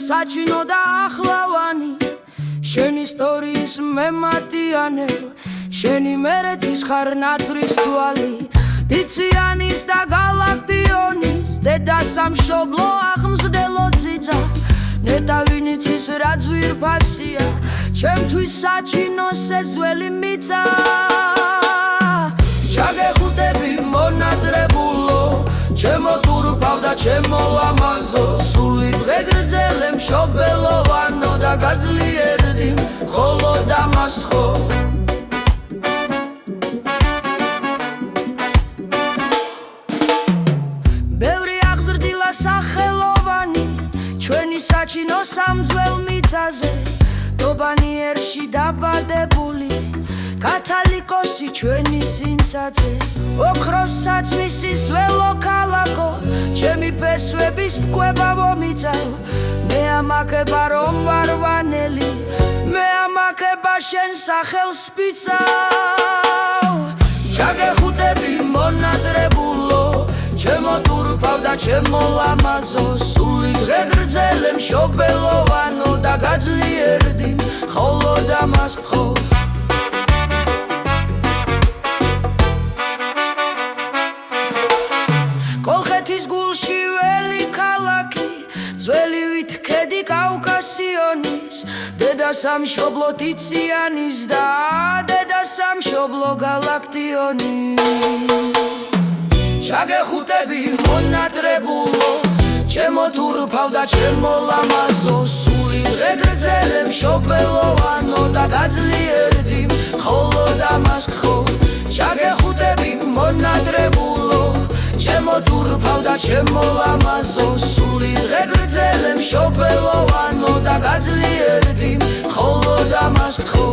საჩინო და ახლავანი შენი ისტორიის მემატიანე შენი მერეთის ხარ ნათრის თვალი დიციანის და გალაქტიონის დედა სამშობლო აღმზრდელო ძიძა ნეტავინიცის რა ძვირფასია ჩემთვის საჩინოს ეს ძველი მიწა ჩაგეხუტები მონადრებულო ჩემო თურფავ და ჩემო ლამაზო სული დღე გრძელე მშობელოვანო და გაძლიერდი ხოლო დამასთხო ბევრი აღზრდილა სახელოვანი ჩვენი საჩინო სამძველ მიწაზე დობანიერში დაბადებული კათალიკოსი ჩვენი წინსაცე ოქროს საწმისის ძველო ქალაქო ჩემი ფესვების მკვება მომიწევ მე ამაკება რომ ვარვანელი მე ამაკება შენ სახელს ვწავ ჩაგეხუტები მონადრებულო ჩემო თურფავ და ჩემო ლამაზო სული დღე გრძელე მშობელოვანო და გაძლიერდი ხოლო დამასთხო კოლხეთის გულში ველი ქალაქი ძველი ვითქედი კავკასიონის დედა სამშობლო ტიციანის და დედა სამშობლო გალაქტიონის ჩაგეხუტები მონადრებულო ჩემო თურფავ და ჩემო ლამაზო სული დღე გრძელე მშობელოვანო და გაძლიერდი ხოლო დამასთხო ჩაგეხუტები მონადრებულო ჩემო თურფავ და ჩემო ლამაზო სული დღე გრძელე მშობელოვანო და გაძლიერდი ხოლო დამასთხო